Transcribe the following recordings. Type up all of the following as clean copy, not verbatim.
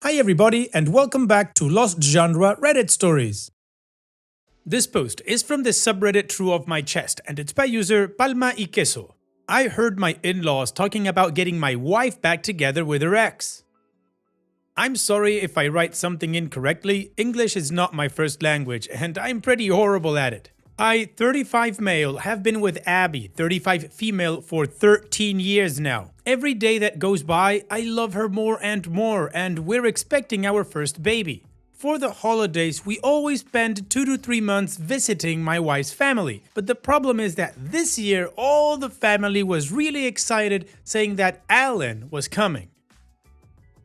Hi everybody and welcome back to Lost Genre Reddit Stories. This post is from the subreddit True of My Chest and it's by user Palma y Queso. I heard my in-laws talking about getting my wife back together with her ex. I'm sorry if I write something incorrectly, English is not my first language and I'm pretty horrible at it. I, 35 male, have been with Abby, 35 female, for 13 years now. Every day that goes by, I love her more and we're expecting our first baby. For the holidays, we always spend 2 to 3 months visiting my wife's family. But the problem is that this year, all the family was really excited, saying that Alan was coming.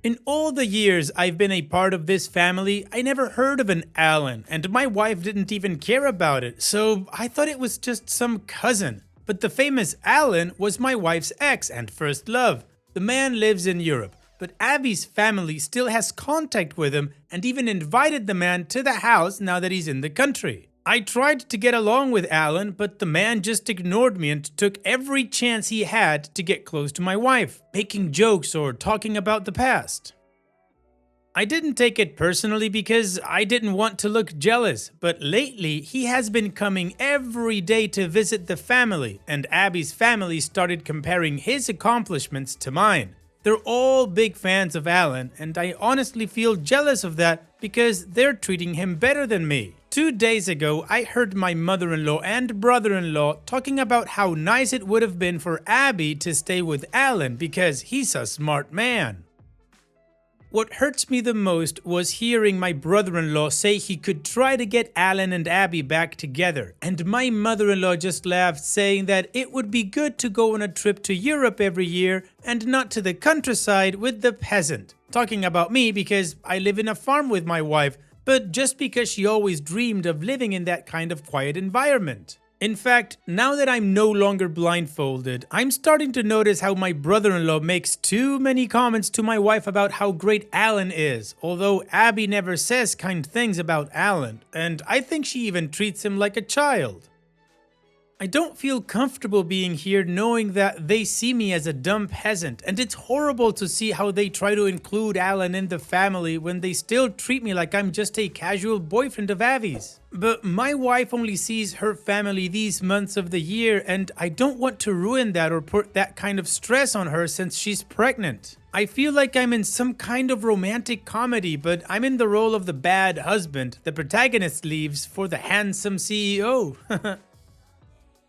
In all the years I've been a part of this family, I never heard of an Alan, and my wife didn't even care about it, so I thought it was just some cousin. But the famous Alan was my wife's ex and first love. The man lives in Europe, but Abby's family still has contact with him and even invited the man to the house now that he's in the country. I tried to get along with Alan, but the man just ignored me and took every chance he had to get close to my wife, making jokes or talking about the past. I didn't take it personally because I didn't want to look jealous, but lately he has been coming every day to visit the family, and Abby's family started comparing his accomplishments to mine. They're all big fans of Alan, and I honestly feel jealous of that because they're treating him better than me. 2 days ago, I heard my mother-in-law and brother-in-law talking about how nice it would have been for Abby to stay with Alan because he's a smart man. What hurts me the most was hearing my brother-in-law say he could try to get Alan and Abby back together, and my mother-in-law just laughed, saying that it would be good to go on a trip to Europe every year and not to the countryside with the peasant. Talking about me because I live in a farm with my wife, but just because she always dreamed of living in that kind of quiet environment. In fact, now that I'm no longer blindfolded, I'm starting to notice how my brother-in-law makes too many comments to my wife about how great Alan is, although Abby never says kind things about Alan, and I think she even treats him like a child. I don't feel comfortable being here knowing that they see me as a dumb peasant, and it's horrible to see how they try to include Alan in the family when they still treat me like I'm just a casual boyfriend of Abby's. But my wife only sees her family these months of the year, and I don't want to ruin that or put that kind of stress on her since she's pregnant. I feel like I'm in some kind of romantic comedy, but I'm in the role of the bad husband the protagonist leaves for the handsome CEO.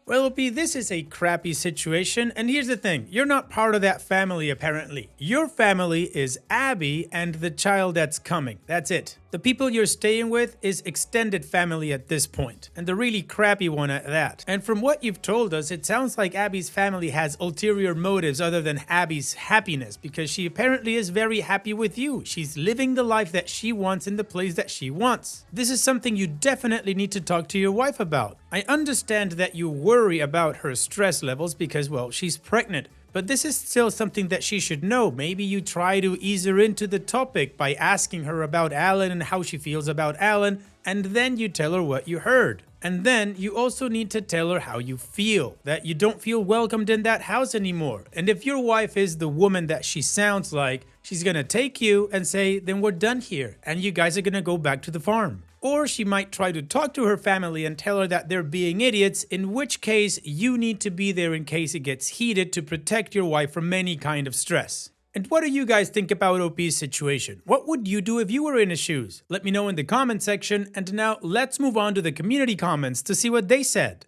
Well, OP, this is a crappy situation, and here's the thing, you're not part of that family apparently. Your family is Abby and the child that's coming, that's it. The people you're staying with is extended family at this point, and the really crappy one at that. And from what you've told us, it sounds like Abby's family has ulterior motives other than Abby's happiness, because she apparently is very happy with you. She's living the life that she wants in the place that she wants. This is something you definitely need to talk to your wife about. I understand that you worry about her stress levels because, well, she's pregnant. But this is still something that she should know. Maybe you try to ease her into the topic by asking her about Alan and how she feels about Alan, and then you tell her what you heard. And then you also need to tell her how you feel, that you don't feel welcomed in that house anymore. And if your wife is the woman that she sounds like, she's gonna take you and say, then we're done here, and you guys are gonna go back to the farm. Or she might try to talk to her family and tell her that they're being idiots, in which case you need to be there in case it gets heated to protect your wife from any kind of stress. And what do you guys think about OP's situation? What would you do if you were in his shoes? Let me know in the comment section, and now let's move on to the community comments to see what they said.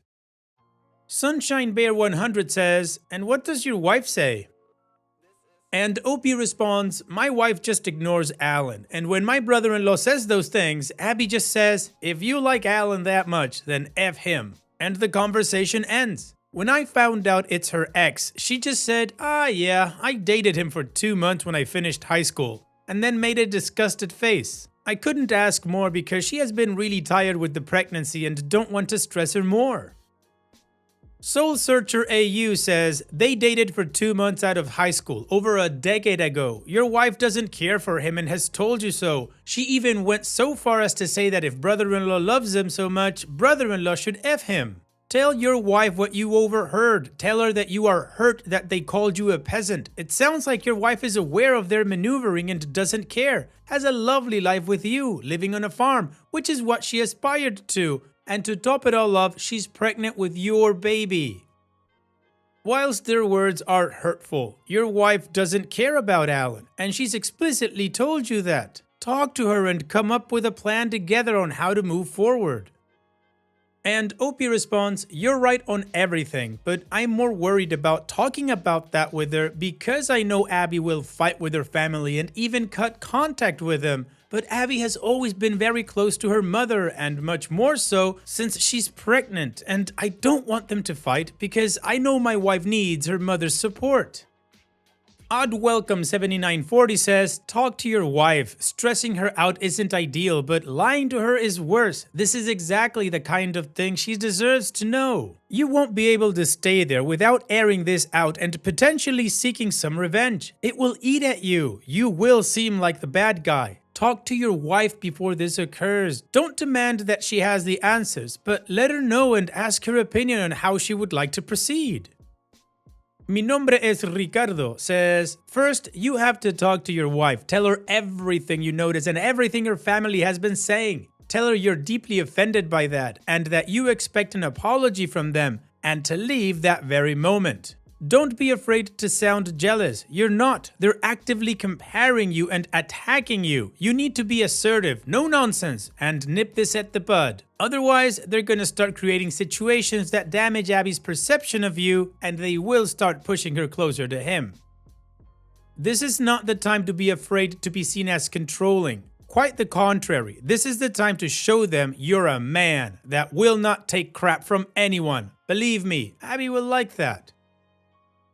Sunshine Bear 100 says, and what does your wife say? And OP responds, my wife just ignores Alan, and when my brother-in-law says those things, Abby just says, if you like Alan that much, then F him. And the conversation ends. When I found out it's her ex, she just said, yeah, I dated him for 2 months when I finished high school, and then made a disgusted face. I couldn't ask more because she has been really tired with the pregnancy and don't want to stress her more. Soul Searcher AU says, they dated for 2 months out of high school, over a decade ago. Your wife doesn't care for him and has told you so. She even went so far as to say that if brother-in-law loves him so much, brother-in-law should F him. Tell your wife what you overheard. Tell her that you are hurt that they called you a peasant. It sounds like your wife is aware of their maneuvering and doesn't care. Has a lovely life with you, living on a farm, which is what she aspired to. And to top it all off, she's pregnant with your baby. Whilst their words are hurtful, your wife doesn't care about Alan, and she's explicitly told you that. Talk to her and come up with a plan together on how to move forward. And Opie responds, you're right on everything, but I'm more worried about talking about that with her because I know Abby will fight with her family and even cut contact with them. But Abby has always been very close to her mother, and much more so since she's pregnant, and I don't want them to fight because I know my wife needs her mother's support. Odd Welcome 7940 says, talk to your wife. Stressing her out isn't ideal, but lying to her is worse. This is exactly the kind of thing she deserves to know. You won't be able to stay there without airing this out and potentially seeking some revenge. It will eat at you. You will seem like the bad guy. Talk to your wife before this occurs. Don't demand that she has the answers, but let her know and ask her opinion on how she would like to proceed. Mi nombre es Ricardo says, first, you have to talk to your wife. Tell her everything you notice and everything her family has been saying. Tell her you're deeply offended by that and that you expect an apology from them and to leave that very moment. Don't be afraid to sound jealous. You're not. They're actively comparing you and attacking you. You need to be assertive, no nonsense, and nip this at the bud. Otherwise, they're gonna start creating situations that damage Abby's perception of you, and they will start pushing her closer to him. This is not the time to be afraid to be seen as controlling. Quite the contrary. This is the time to show them you're a man that will not take crap from anyone. Believe me, Abby will like that.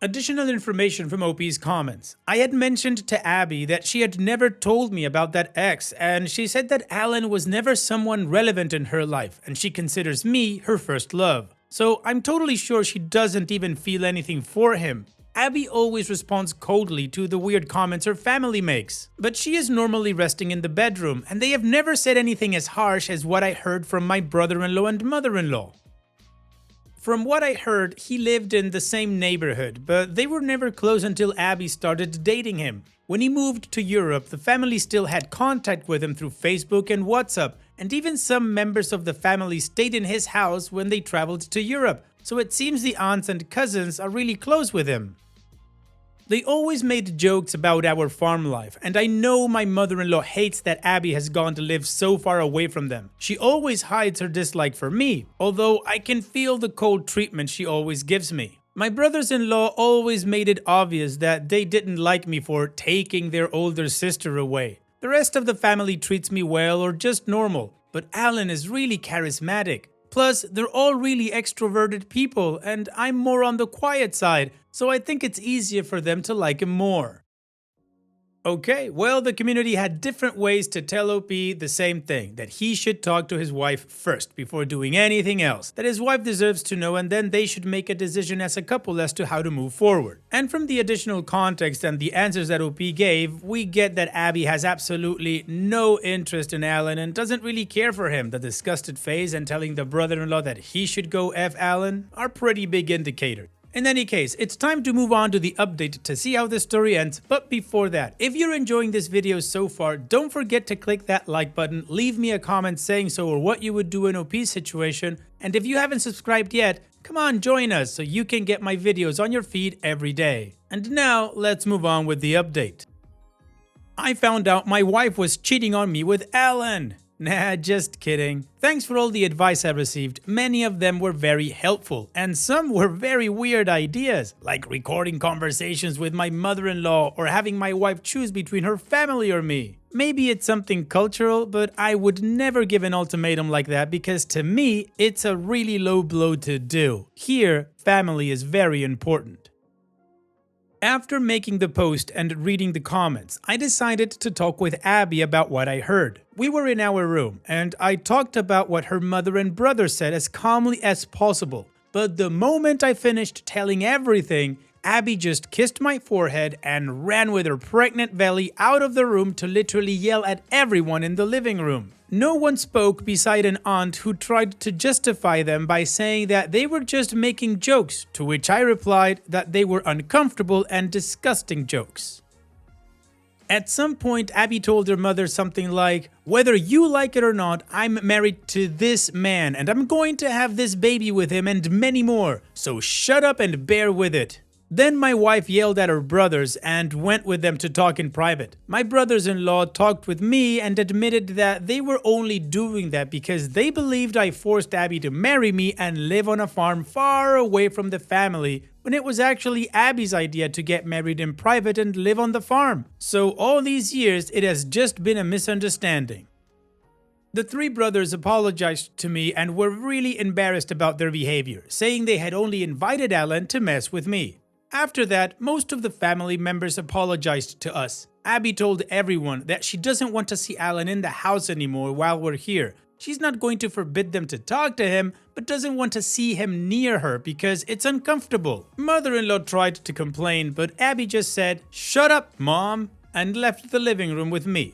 Additional information from OP's comments. I had mentioned to Abby that she had never told me about that ex, and she said that Alan was never someone relevant in her life, and she considers me her first love. So I'm totally sure she doesn't even feel anything for him. Abby always responds coldly to the weird comments her family makes, but she is normally resting in the bedroom, and they have never said anything as harsh as what I heard from my brother-in-law and mother-in-law. From what I heard, he lived in the same neighborhood, but they were never close until Abby started dating him. When he moved to Europe, the family still had contact with him through Facebook and WhatsApp, and even some members of the family stayed in his house when they traveled to Europe, so it seems the aunts and cousins are really close with him. They always made jokes about our farm life, and I know my mother-in-law hates that Abby has gone to live so far away from them. She always hides her dislike for me, although I can feel the cold treatment she always gives me. My brothers-in-law always made it obvious that they didn't like me for taking their older sister away. The rest of the family treats me well or just normal, but Alan is really charismatic. Plus, they're all really extroverted people, and I'm more on the quiet side, so I think it's easier for them to like him more. Okay, well, the community had different ways to tell OP the same thing, that he should talk to his wife first before doing anything else, that his wife deserves to know, and then they should make a decision as a couple as to how to move forward. And from the additional context and the answers that OP gave, we get that Abby has absolutely no interest in Alan and doesn't really care for him. The disgusted face and telling the brother-in-law that he should go F Alan are pretty big indicators. In any case, it's time to move on to the update to see how the story ends, but before that, if you're enjoying this video so far, don't forget to click that like button, leave me a comment saying so or what you would do in OP's situation, and if you haven't subscribed yet, come on, join us so you can get my videos on your feed every day. And now, let's move on with the update. I found out my wife was cheating on me with Alan. Nah, just kidding. Thanks for all the advice I received. Many of them were very helpful, and some were very weird ideas, like recording conversations with my mother-in-law or having my wife choose between her family or me. Maybe it's something cultural, but I would never give an ultimatum like that because to me, it's a really low blow to do. Here, family is very important. After making the post and reading the comments, I decided to talk with Abby about what I heard. We were in our room, and I talked about what her mother and brother said as calmly as possible. But the moment I finished telling everything, Abby just kissed my forehead and ran with her pregnant belly out of the room to literally yell at everyone in the living room. No one spoke beside an aunt who tried to justify them by saying that they were just making jokes, to which I replied that they were uncomfortable and disgusting jokes. At some point, Abby told her mother something like, "Whether you like it or not, I'm married to this man and I'm going to have this baby with him and many more, so shut up and bear with it." Then my wife yelled at her brothers and went with them to talk in private. My brothers-in-law talked with me and admitted that they were only doing that because they believed I forced Abby to marry me and live on a farm far away from the family, when it was actually Abby's idea to get married in private and live on the farm. So all these years, it has just been a misunderstanding. The three brothers apologized to me and were really embarrassed about their behavior, saying they had only invited Alan to mess with me. After that, most of the family members apologized to us. Abby told everyone that she doesn't want to see Alan in the house anymore while we're here. She's not going to forbid them to talk to him, but doesn't want to see him near her because it's uncomfortable. Mother-in-law tried to complain, but Abby just said, "Shut up, Mom," and left the living room with me.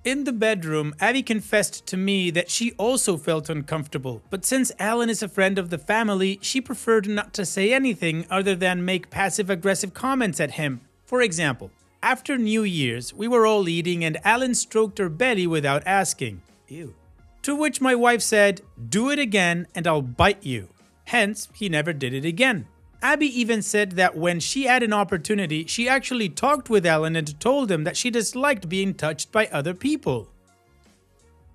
In the bedroom, Abby confessed to me that she also felt uncomfortable, but since Alan is a friend of the family, she preferred not to say anything other than make passive-aggressive comments at him. For example, after New Year's, we were all eating and Alan stroked her belly without asking. Ew. To which my wife said, "Do it again and I'll bite you." Hence, he never did it again. Abby even said that when she had an opportunity, she actually talked with Alan and told him that she disliked being touched by other people.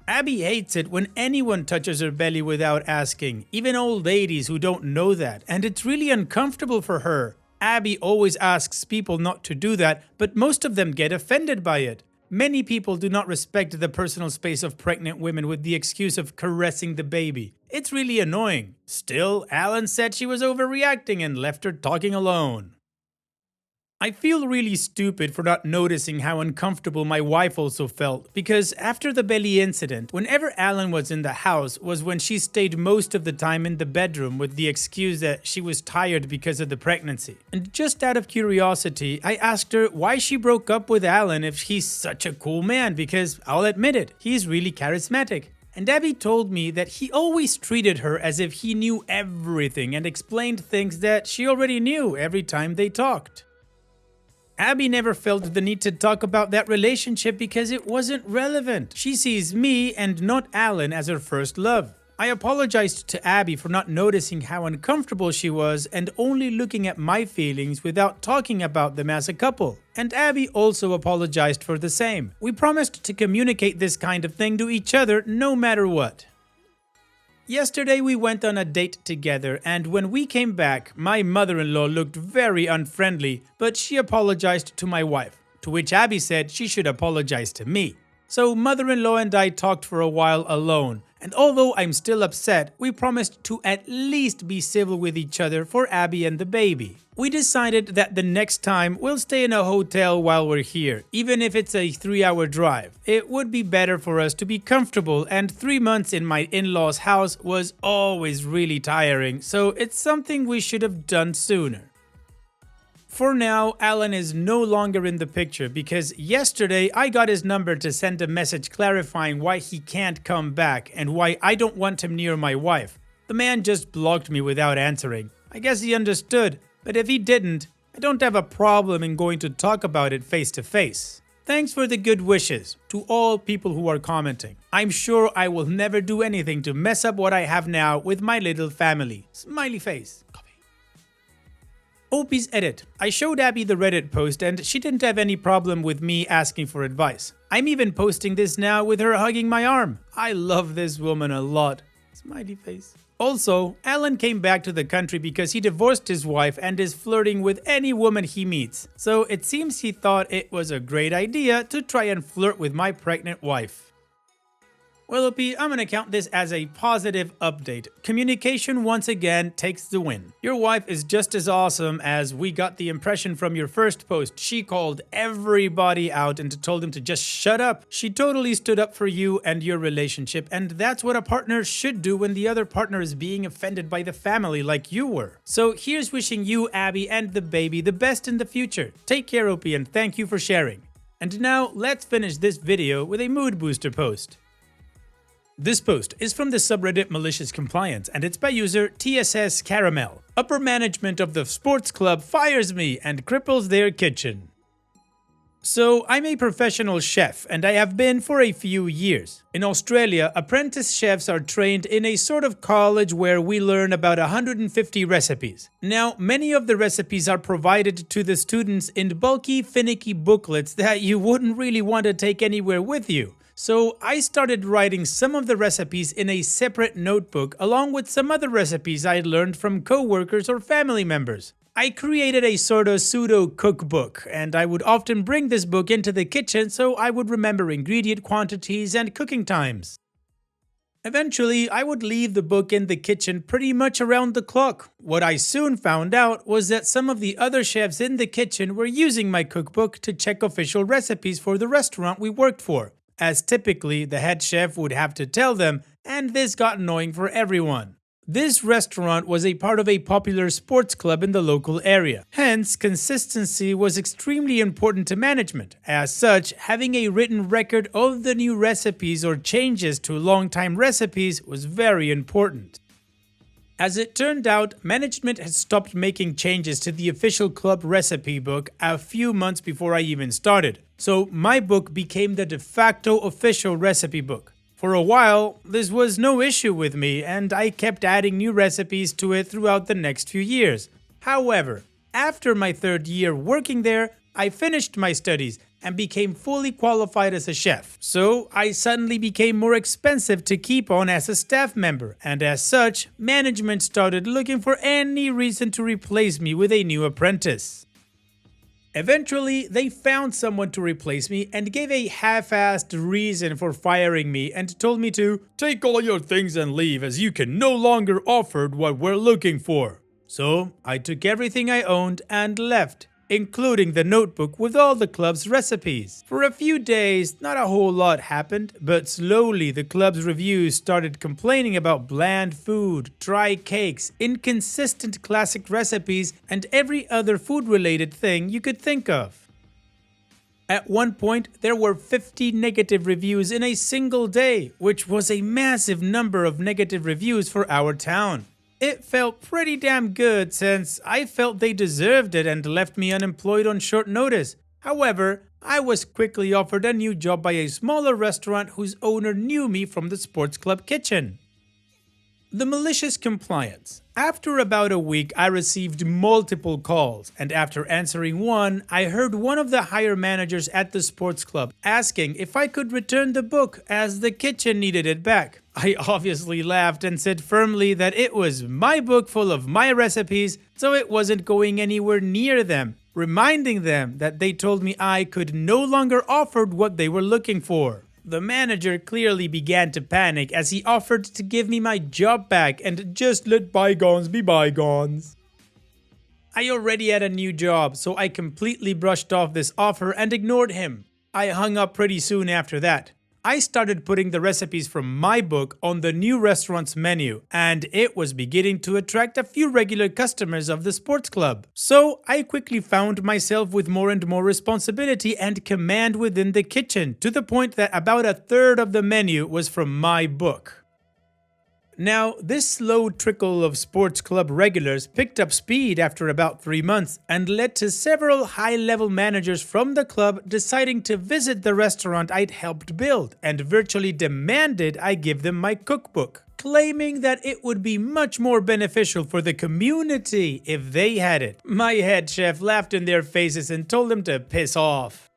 Abby hates it when anyone touches her belly without asking, even old ladies who don't know that, and it's really uncomfortable for her. Abby always asks people not to do that, but most of them get offended by it. Many people do not respect the personal space of pregnant women with the excuse of caressing the baby. It's really annoying. Still, Alan said she was overreacting and left her talking alone. I feel really stupid for not noticing how uncomfortable my wife also felt, because after the belly incident, whenever Alan was in the house was when she stayed most of the time in the bedroom with the excuse that she was tired because of the pregnancy. And just out of curiosity, I asked her why she broke up with Alan if he's such a cool man, because I'll admit it, he's really charismatic. And Abby told me that he always treated her as if he knew everything and explained things that she already knew every time they talked. Abby never felt the need to talk about that relationship because it wasn't relevant. She sees me and not Alan as her first love. I apologized to Abby for not noticing how uncomfortable she was and only looking at my feelings without talking about them as a couple. And Abby also apologized for the same. We promised to communicate this kind of thing to each other no matter what. Yesterday we went on a date together, and when we came back, my mother-in-law looked very unfriendly, but she apologized to my wife, to which Abby said she should apologize to me. So mother-in-law and I talked for a while alone, and although I'm still upset, we promised to at least be civil with each other for Abby and the baby. We decided that the next time we'll stay in a hotel while we're here, even if it's a 3-hour drive. It would be better for us to be comfortable, and 3 months in my in-laws' house was always really tiring, so it's something we should have done sooner. For now, Alan is no longer in the picture because yesterday I got his number to send a message clarifying why he can't come back and why I don't want him near my wife. The man just blocked me without answering. I guess he understood, but if he didn't, I don't have a problem in going to talk about it face to face. Thanks for the good wishes to all people who are commenting. I'm sure I will never do anything to mess up what I have now with my little family. Smiley face. Opie's edit. I showed Abby the Reddit post and she didn't have any problem with me asking for advice. I'm even posting this now with her hugging my arm. I love this woman a lot. Smiley face. Also, Alan came back to the country because he divorced his wife and is flirting with any woman he meets. So it seems he thought it was a great idea to try and flirt with my pregnant wife. Well, OP, I'm gonna count this as a positive update. Communication once again takes the win. Your wife is just as awesome as we got the impression from your first post. She called everybody out and told them to just shut up. She totally stood up for you and your relationship, and that's what a partner should do when the other partner is being offended by the family like you were. So here's wishing you, Abby, and the baby the best in the future. Take care, OP, and thank you for sharing. And now let's finish this video with a mood booster post. This post is from the subreddit Malicious Compliance, and it's by user TSS Caramel. Upper management of the sports club fires me and cripples their kitchen. So, I'm a professional chef, and I have been for a few years. In Australia, apprentice chefs are trained in a sort of college where we learn about 150 recipes. Now, many of the recipes are provided to the students in bulky, finicky booklets that you wouldn't really want to take anywhere with you. So I started writing some of the recipes in a separate notebook along with some other recipes I'd learned from co-workers or family members. I created a sort of pseudo cookbook, and I would often bring this book into the kitchen so I would remember ingredient quantities and cooking times. Eventually, I would leave the book in the kitchen pretty much around the clock. What I soon found out was that some of the other chefs in the kitchen were using my cookbook to check official recipes for the restaurant we worked for, as typically the head chef would have to tell them, and this got annoying for everyone. This restaurant was a part of a popular sports club in the local area. Hence, consistency was extremely important to management. As such, having a written record of the new recipes or changes to long-time recipes was very important. As it turned out, management had stopped making changes to the official club recipe book a few months before I even started, so my book became the de facto official recipe book. For a while, this was no issue with me, and I kept adding new recipes to it throughout the next few years. However, after my third year working there, I finished my studies and became fully qualified as a chef. So I suddenly became more expensive to keep on as a staff member, and as such, management started looking for any reason to replace me with a new apprentice. Eventually, they found someone to replace me and gave a half-assed reason for firing me and told me to take all your things and leave as you can no longer afford what we're looking for. So I took everything I owned and left, including the notebook with all the club's recipes. For a few days, not a whole lot happened, but slowly the club's reviews started complaining about bland food, dry cakes, inconsistent classic recipes, and every other food-related thing you could think of. At one point, there were 50 negative reviews in a single day, which was a massive number of negative reviews for our town. It felt pretty damn good since I felt they deserved it and left me unemployed on short notice. However, I was quickly offered a new job by a smaller restaurant whose owner knew me from the sports club kitchen. The Malicious Compliance. After about a week, I received multiple calls, and after answering one, I heard one of the higher managers at the sports club asking if I could return the book as the kitchen needed it back. I obviously laughed and said firmly that it was my book full of my recipes, so it wasn't going anywhere near them, reminding them that they told me I could no longer afford what they were looking for. The manager clearly began to panic as he offered to give me my job back and just let bygones be bygones. I already had a new job, so I completely brushed off this offer and ignored him. I hung up pretty soon after that. I started putting the recipes from my book on the new restaurant's menu, and it was beginning to attract a few regular customers of the sports club. So I quickly found myself with more and more responsibility and command within the kitchen, to the point that about a third of the menu was from my book. Now, this slow trickle of sports club regulars picked up speed after about 3 months and led to several high-level managers from the club deciding to visit the restaurant I'd helped build and virtually demanded I give them my cookbook, claiming that it would be much more beneficial for the community if they had it. My head chef laughed in their faces and told them to piss off.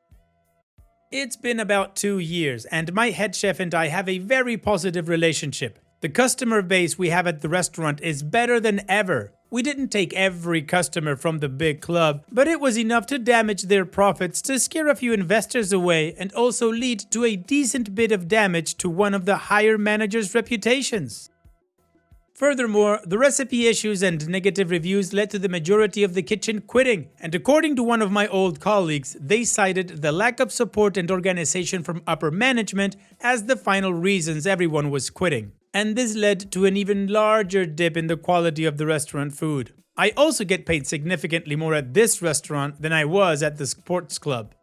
It's been about 2 years, and my head chef and I have a very positive relationship. The customer base we have at the restaurant is better than ever. We didn't take every customer from the big club, but it was enough to damage their profits, to scare a few investors away, and also lead to a decent bit of damage to one of the higher managers' reputations. Furthermore, the recipe issues and negative reviews led to the majority of the kitchen quitting, and according to one of my old colleagues, they cited the lack of support and organization from upper management as the final reasons everyone was quitting. And this led to an even larger dip in the quality of the restaurant food. I also get paid significantly more at this restaurant than I was at the sports club.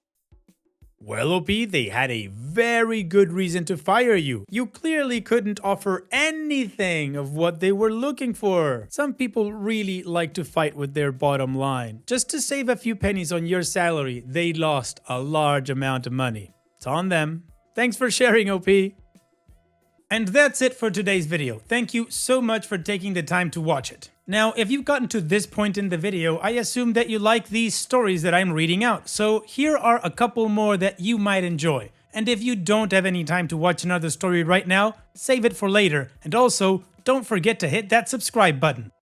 Well, OP, they had a very good reason to fire you. You clearly couldn't offer anything of what they were looking for. Some people really like to fight with their bottom line. Just to save a few pennies on your salary, they lost a large amount of money. It's on them. Thanks for sharing, OP. And that's it for today's video. Thank you so much for taking the time to watch it. Now, if you've gotten to this point in the video, I assume that you like these stories that I'm reading out. So here are a couple more that you might enjoy. And if you don't have any time to watch another story right now, save it for later. And also, don't forget to hit that subscribe button.